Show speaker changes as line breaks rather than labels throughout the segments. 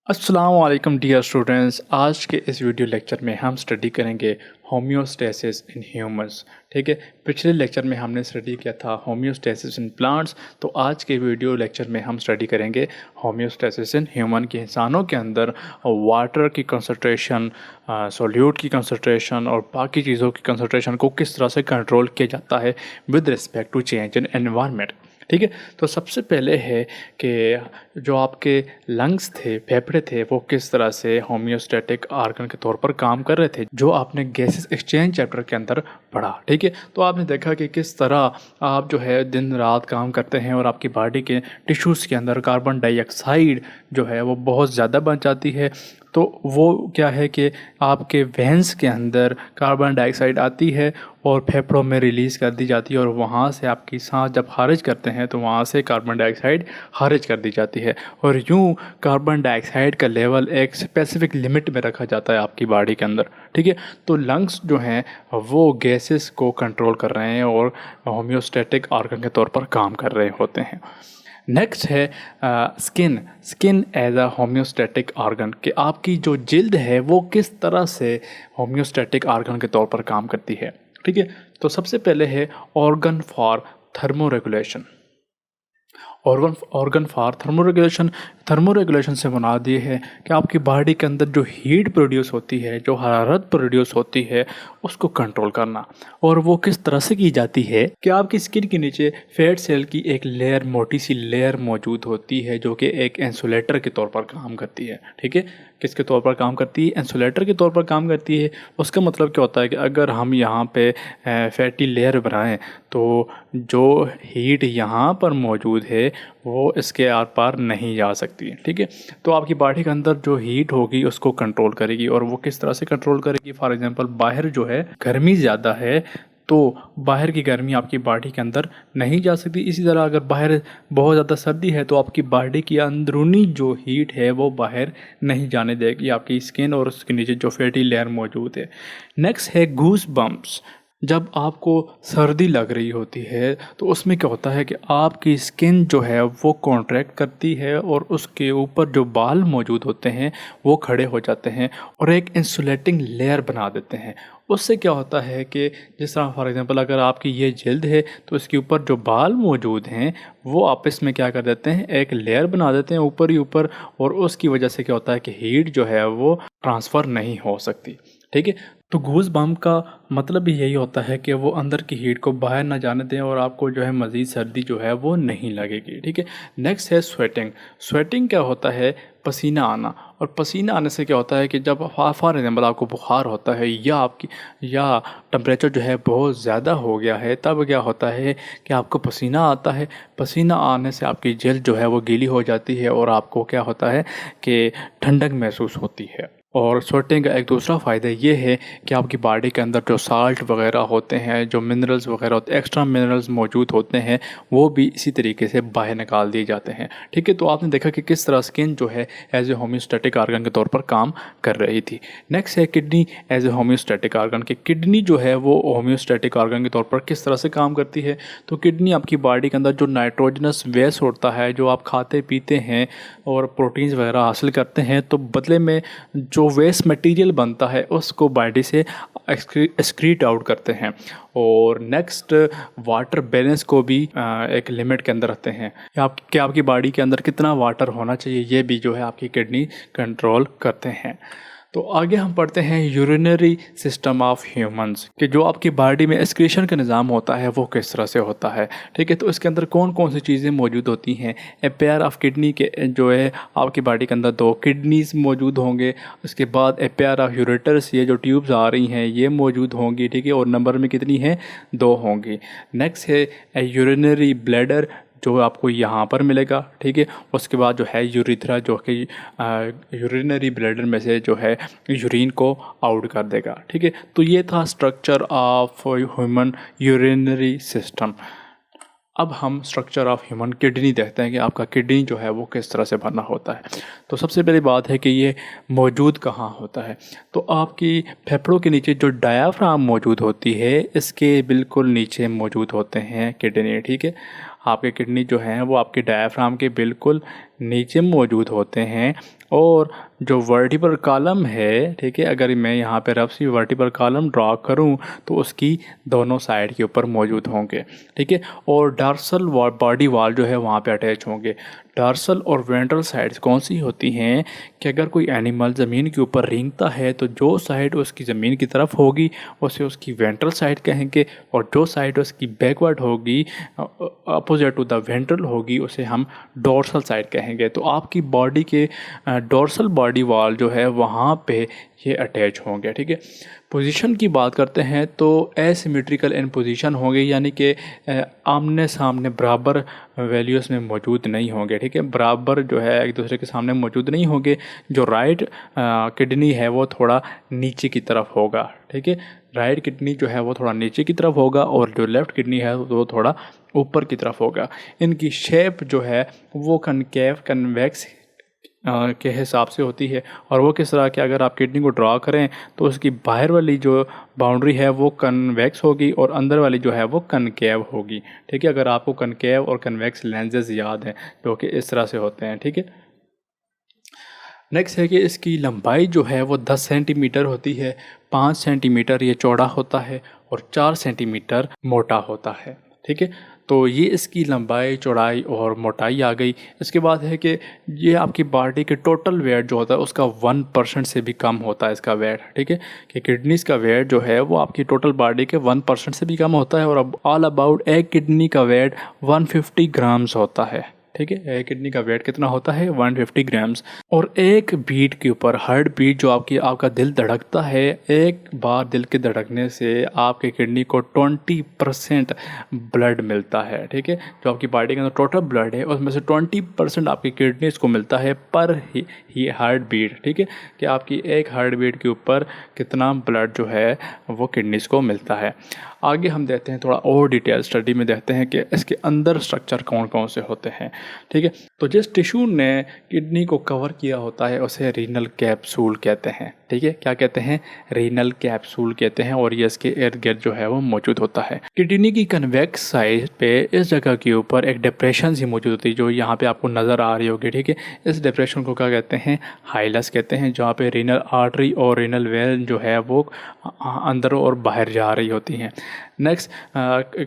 अस्सलाम वालेकुम dear students. आज के इस वीडियो लेक्चर में हम स्टडी करेंगे होम्योस्टेसिस इन ह्यूमंस। ठीक है, पिछले लेक्चर में हमने स्टडी किया था होम्योस्टेसिस इन प्लांट्स। तो आज के वीडियो लेक्चर में हम स्टडी करेंगे होम्योस्टेसिस इन ह्यूमन के इंसानों के अंदर वाटर की कंसंट्रेशन, सॉल्यूट की कंसंट्रेशन और बाकी चीज़ों की कंसंट्रेशन को किस तरह से कंट्रोल किया जाता है with respect to change in environment. ठीक है, तो सबसे पहले है कि जो आपके लंग्स थे, फेफड़े थे, वो किस तरह से होम्योस्टैटिक आर्गन के तौर पर काम कर रहे थे, जो आपने गैसेस एक्सचेंज चैप्टर के अंदर पढ़ा। ठीक है, तो आपने देखा कि किस तरह आप जो है दिन रात काम करते हैं और आपकी बॉडी के टिश्यूज़ के अंदर कार्बन डाइऑक्साइड जो है वो बहुत ज़्यादा बन जाती है। तो वो क्या है कि आपके वेंस के अंदर कार्बन डाइऑक्साइड आती है और फेफड़ों में रिलीज़ कर दी जाती है और वहाँ से आपकी सांस जब खारिज करते हैं तो वहाँ से कार्बन डाइऑक्साइड खारिज कर दी जाती है और यूँ कार्बन डाइऑक्साइड का लेवल एक स्पेसिफिक लिमिट में रखा जाता है आपकी बॉडी के अंदर। ठीक है, तो लंग्स जो हैं वो गैसेस को कंट्रोल कर रहे हैं और होम्योस्टैटिक ऑर्गन के तौर पर काम कर रहे होते हैं। नेक्स्ट है skin as a homeostatic organ, कि आपकी जो जिल्द है वो किस तरह से होम्योस्टैटिक ऑर्गन के तौर पर काम करती है। ठीक है, तो सबसे पहले है organ for thermo regulation. Organ for thermo regulation से मुराद ये है कि आपकी बॉडी के अंदर जो हीट प्रोड्यूस होती है, जो हरारत प्रोड्यूस होती है, उसको कंट्रोल करना। और वो किस तरह से की जाती है कि आपकी स्किन के नीचे फैट सेल की एक लेयर, मोटी सी लेयर मौजूद होती है जो कि एक इंसुलेटर के तौर पर काम करती है। ठीक है, किसके तौर पर काम करती है? इंसुलेटर के तौर पर काम करती है। उसका मतलब क्या होता है कि अगर हम यहाँ पे फैटी लेयर बनाएं तो जो हीट यहाँ पर मौजूद है वो इसके आर पार नहीं जा सकती। ठीक है, तो आपकी बॉडी के अंदर जो हीट होगी उसको कंट्रोल करेगी। और वो किस तरह से कंट्रोल करेगी? फॉर एग्जांपल बाहर जो है गर्मी ज़्यादा है तो बाहर की गर्मी आपकी बॉडी के अंदर नहीं जा सकती। इसी तरह अगर बाहर बहुत ज़्यादा सर्दी है तो आपकी बॉडी की अंदरूनी जो हीट है वो बाहर नहीं जाने देगी आपकी स्किन और उसके नीचे जो फैटी लेयर मौजूद है। नेक्स्ट है गूस बम्प्स। जब आपको सर्दी लग रही होती है तो उसमें क्या होता है कि आपकी स्किन जो है वो कॉन्ट्रैक्ट करती है और उसके ऊपर जो बाल मौजूद होते हैं वो खड़े हो जाते हैं और एक इंसुलेटिंग लेयर बना देते हैं। उससे क्या होता है कि जिस तरह फॉर एग्जांपल अगर आपकी ये जल्द है तो इसके ऊपर जो बाल मौजूद हैं वो आपस में क्या कर देते हैं, एक लेयर बना देते हैं ऊपर ही ऊपर, और उसकी वजह से क्या होता है कि हीट जो है वो ट्रांसफ़र नहीं हो सकती। ठीक है, तो गूज बम्प का मतलब भी यही होता है कि वो अंदर की हीट को बाहर ना जाने दें और आपको जो है मज़ीद सर्दी जो है वो नहीं लगेगी। ठीक है, नेक्स्ट है स्वेटिंग। स्वेटिंग क्या होता है? पसीना आना। और पसीना आने से क्या होता है कि जब फॉर एग्जाम्पल आपको बुखार होता है या टेम्परेचर जो है बहुत ज़्यादा हो गया है, तब क्या होता है कि आपको पसीना आता है। पसीना आने से आपकी जल्द जो है वो गीली हो जाती है और आपको क्या होता है कि ठंडक महसूस होती है। और स्वेटिंग का एक दूसरा फ़ायदा ये है कि आपकी बॉडी के अंदर जो साल्ट वगैरह होते हैं, जो मिनरल्स वगैरह होते हैं, एक्स्ट्रा मिनरल्स मौजूद होते हैं, वो भी इसी तरीके से बाहर निकाल दिए जाते हैं। ठीक है, तो आपने देखा कि किस तरह स्किन जो है एज ए होम्योस्टैटिक आर्गन के तौर पर काम कर रही थी। नेक्स्ट है kidney as a homeostatic organ. की किडनी जो है वो होम्योस्टैटिक आर्गन के तौर पर किस तरह से काम करती है? तो किडनी आपकी बॉडी के अंदर जो नाइट्रोजनस वेस्ट होता है, जो आप खाते पीते हैं और प्रोटीन्स वगैरह हासिल करते हैं, तो बदले में जो वेस्ट मटेरियल बनता है उसको बॉडी से एक्सक्रीट आउट करते हैं। और नेक्स्ट वाटर बैलेंस को भी एक लिमिट के अंदर रखते हैं कि आपकी बॉडी के अंदर कितना वाटर होना चाहिए, ये भी जो है आपकी किडनी कंट्रोल करते हैं। तो आगे हम पढ़ते हैं यूरिनरी सिस्टम ऑफ ह्यूमंस, कि जो आपकी बॉडी में एक्सक्रीशन का निज़ाम होता है वो किस तरह से होता है। ठीक है, तो इसके अंदर कौन कौन सी चीज़ें मौजूद होती हैं? ए पेयर ऑफ किडनी के जो है आपकी बॉडी के अंदर 2 किडनीज मौजूद होंगे। उसके बाद ए पेयर ऑफ यूरेटर्स, ये जो ट्यूब्स आ रही हैं ये मौजूद होंगी। ठीक है, और नंबर में कितनी है? 2 होंगी। नेक्स्ट है ए यूरिनरी ब्लैडर, जो आपको यहाँ पर मिलेगा। ठीक है, उसके बाद जो है यूरिथ्रा, जो कि यूरिनरी ब्लैडर में से जो है यूरिन को आउट कर देगा। ठीक है, तो ये था structure of human urinary system. अब हम स्ट्रक्चर ऑफ ह्यूमन किडनी देखते हैं कि आपका किडनी जो है वो किस तरह से बना होता है। तो सबसे पहली बात है कि ये मौजूद कहाँ होता है। तो आपकी फेफड़ों के नीचे जो डायाफ्राम मौजूद होती है इसके बिल्कुल नीचे मौजूद होते हैं किडनी। ठीक है, आपके किडनी जो हैं वो आपके डायाफ्राम के बिल्कुल नीचे मौजूद होते हैं। और जो वर्टिब्रल कॉलम है, ठीक है, अगर मैं यहाँ पे रफ सी वर्टिब्रल कॉलम ड्रा करूँ तो उसकी दोनों साइड के ऊपर मौजूद होंगे, ठीक है। और डॉर्सल बॉडी वाल जो है वहाँ पे अटैच होंगे। डॉर्सल और वेंट्रल साइड्स कौन सी होती हैं कि अगर कोई एनिमल ज़मीन के ऊपर रेंगता है तो जो साइड उसकी ज़मीन की तरफ होगी उसे उसकी वेंट्रल साइड कहेंगे, और जो साइड उसकी बैकवर्ड होगी, अपोजिट टू द वेंट्रल होगी, उसे हम डोर्सल साइड कहेंगे। तो आपकी बॉडी के डोर्सल बॉडी वाल जो है वहाँ पे ये अटैच होंगे, ठीक है। पोजीशन की बात करते हैं तो एसिमेट्रिकल इन पोजीशन होंगे, यानी कि आमने सामने बराबर वैल्यूज़ में मौजूद नहीं होंगे, ठीक है। बराबर जो है एक दूसरे के सामने मौजूद नहीं होंगे। जो राइट किडनी है वो थोड़ा नीचे की तरफ होगा, ठीक है। राइट किडनी जो है वो थोड़ा नीचे की तरफ होगा और जो लेफ़्ट किडनी है वो थोड़ा ऊपर की तरफ होगा। इनकी शेप जो है वो कनकेव कन्वेक्स के हिसाब से होती है। और वो किस तरह के, अगर आप किडनी को ड्रा करें तो उसकी बाहर वाली जो बाउंड्री है वो कन्वेक्स होगी और अंदर वाली जो है वो कनकेव होगी, ठीक है। अगर आपको कनकेव और कन्वेक्स लेंसेज याद हैं जो कि इस तरह से होते हैं, ठीक है। नेक्स्ट है कि इसकी लंबाई जो है वो 10 सेंटीमीटर होती है, 5 सेंटीमीटर ये चौड़ा होता है और 4 सेंटीमीटर मोटा होता है, ठीक है। तो ये इसकी लंबाई, चौड़ाई और मोटाई आ गई। इसके बाद है कि ये आपकी बॉडी के टोटल वेट जो होता है उसका 1% से भी कम होता है इसका वेट, ठीक है। कि किडनीज़ का वेट जो है वो आपकी टोटल बॉडी के 1% से भी कम होता है। और अब ऑल अबाउट एक किडनी का वेट 150 ग्राम्स होता है, ठीक है। एक किडनी का वेट कितना होता है? 150 ग्राम्स। और एक बीट के ऊपर, हार्ट बीट जो आपका दिल धड़कता है, एक बार दिल के धड़कने से आपके किडनी को 20% ब्लड मिलता है, ठीक है। जो आपकी बॉडी के अंदर टोटल ब्लड है उसमें से 20% आपकी किडनीज को मिलता है पर ही हार्ट बीट, ठीक है। कि आपकी एक हार्ट बीट के ऊपर कितना ब्लड जो है वो किडनीज को मिलता है। आगे हम देखते हैं थोड़ा और डिटेल स्टडी में देखते हैं कि इसके अंदर स्ट्रक्चर कौन कौन से होते हैं, ठीक है। तो जिस टिश्यू ने किडनी को कवर किया होता है उसे रीनल कैप्सूल कहते हैं, ठीक है। क्या कहते हैं? रीनल कैप्सूल कहते हैं। और ये इसके इर्द गिर्द जो है वो मौजूद होता है। किडनी की कन्वेक्स साइड पे इस जगह के ऊपर एक डिप्रेशन सी मौजूद होती है जो यहाँ पे आपको नज़र आ रही होगी, ठीक है। इस डिप्रेशन को क्या कहते हैं? हाइलस कहते हैं, जहाँ पे रीनल आर्टरी और रीनल वेन जो है वो अंदर और बाहर जा रही होती हैं। नेक्स्ट,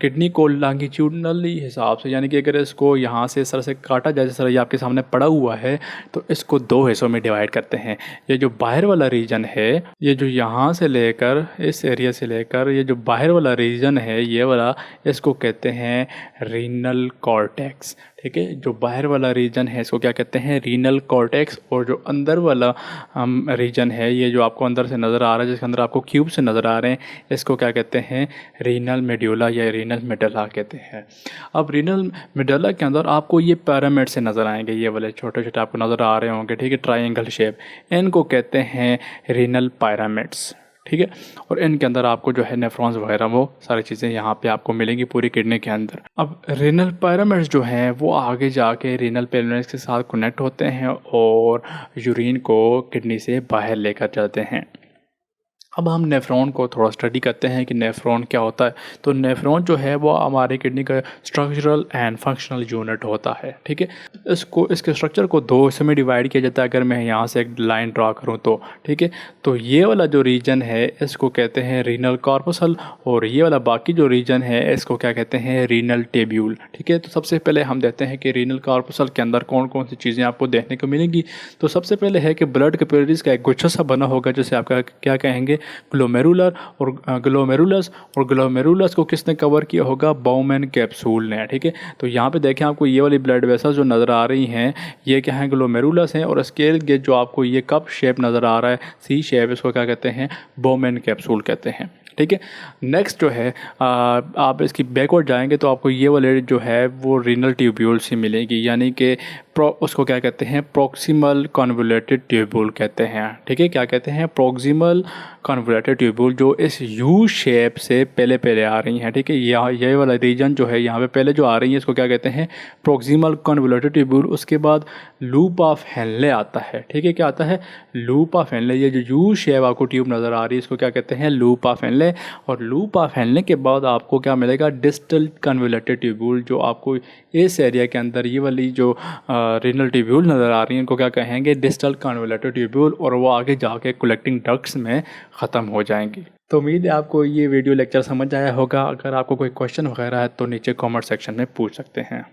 किडनी को लॉन्गिट्यूडनली हिसाब से, यानी कि अगर इसको यहाँ से इस तरह से काटा जाए, जिस तरह ये आपके सामने पड़ा हुआ है, तो इसको दो हिस्सों में डिवाइड करते हैं। ये जो बाहर वाला रीजन है, ये जो यहाँ से लेकर इस एरिया से लेकर ये जो बाहर वाला रीजन है ये वाला, इसको कहते हैं रीनल कॉर्टेक्स, ठीक है। जो बाहर वाला रीजन है इसको क्या कहते हैं? Renal cortex. और जो अंदर वाला रीजन है, ये जो आपको अंदर से नज़र आ रहा है, जिसके अंदर आपको क्यूब से नज़र आ रहे हैं, इसको क्या कहते हैं? रीनल मेड्यूला या रीनल मेडुला कहते हैं। अब रीनल मेडुला के अंदर आपको ये पिरामिड से नज़र आएंगे, ये वाले छोटे छोटे आपको नज़र आ रहे होंगे, ठीक है, ट्रायंगल शेप। इनको कहते हैं रीनल पिरामिड्स, ठीक है। और इनके अंदर आपको जो है नेफ्रॉन्स वगैरह वो सारी चीज़ें यहाँ पे आपको मिलेंगी पूरी किडनी के अंदर। अब रीनल पिरामिड्स जो हैं वो आगे जाके रीनल पिरामिड्स के साथ कनेक्ट होते हैं और यूरिन को किडनी से बाहर लेकर जाते हैं। अब हम नेफ्रॉन को थोड़ा स्टडी करते हैं कि नेफ्रॉन क्या होता है। तो नेफ्रॉन जो है वो हमारे किडनी का स्ट्रक्चरल एंड फंक्शनल यूनिट होता है, ठीक है। इसके स्ट्रक्चर को दो हिस्से में डिवाइड किया जाता है। अगर मैं यहाँ से एक लाइन ड्रा करूँ तो, ठीक है, तो ये वाला जो रीजन है इसको कहते हैं रीनल कॉर्पसल, और ये वाला बाकी जो रीजन है इसको क्या कहते हैं? रीनल टेब्यूल, ठीक है। तो सबसे पहले हम देखते हैं कि रीनल कॉर्पसल के अंदर कौन कौन सी चीज़ें आपको देखने को मिलेंगी। तो सबसे पहले है कि ब्लड कैपिलरीज का एक गुच्छा सा बना होगा, जिसे आपका क्या कहेंगे? ग्लोमेरुलर और ग्लोमेरुलस। और ग्लोमेरुलस को किसने कवर किया होगा? बाउमैन कैप्सूल ने, ठीक है। तो यहाँ पे देखें आपको ये वाली ब्लड वेसल्स जो नज़र आ रही हैं ये क्या है? ग्लोमेरुलस हैं। और इसके इर्द गिर्द जो आपको ये कप शेप नज़र आ रहा है, सी शेप, इसको क्या कहते हैं? बाउमैन कैप्सूल कहते हैं, ठीक है। नेक्स्ट जो है आप इसकी बैकवर्ड जाएंगे तो आपको ये वाले जो है वो रीनल ट्यूब्यूल से मिलेगी, यानी कि उसको क्या कहते हैं? प्रोक्सिमल कन्वोल्यूटेड ट्यूब्यूल कहते हैं, ठीक है। क्या कहते हैं? प्रोक्सिमल कन्वोल्यूटेड ट्यूब्यूल, जो इस यू शेप से पहले आ रही हैं, ठीक है। ये वाला रीजन जो है यहाँ पे पहले जो आ रही है इसको क्या कहते हैं? Proximal convoluted tubule. उसके बाद लूप ऑफ हेनले आता है, ठीक है। क्या आता है? Loop of Henle. ये जो यू शेप आपको ट्यूब नज़र आ रही है इसको क्या कहते हैं? Loop of Henle. और लूप ऑफ हेनले के बाद आपको क्या मिलेगा? डिस्टल कन्वोल्यूटेड ट्यूब्यूल, जो आपको इस एरिया के अंदर ये वाली जो रीनल ट्यूब्यूल नज़र आ रही हैं, इनको क्या कहेंगे, डिस्टल कन्वोल्यूटर ट्यूब्यूल, और वो आगे जाके कलेक्टिंग डक्ट्स में ख़त्म हो जाएंगी। तो उम्मीद है आपको ये वीडियो लेक्चर समझ आया होगा। अगर आपको कोई क्वेश्चन वगैरह है तो नीचे कमेंट सेक्शन में पूछ सकते हैं।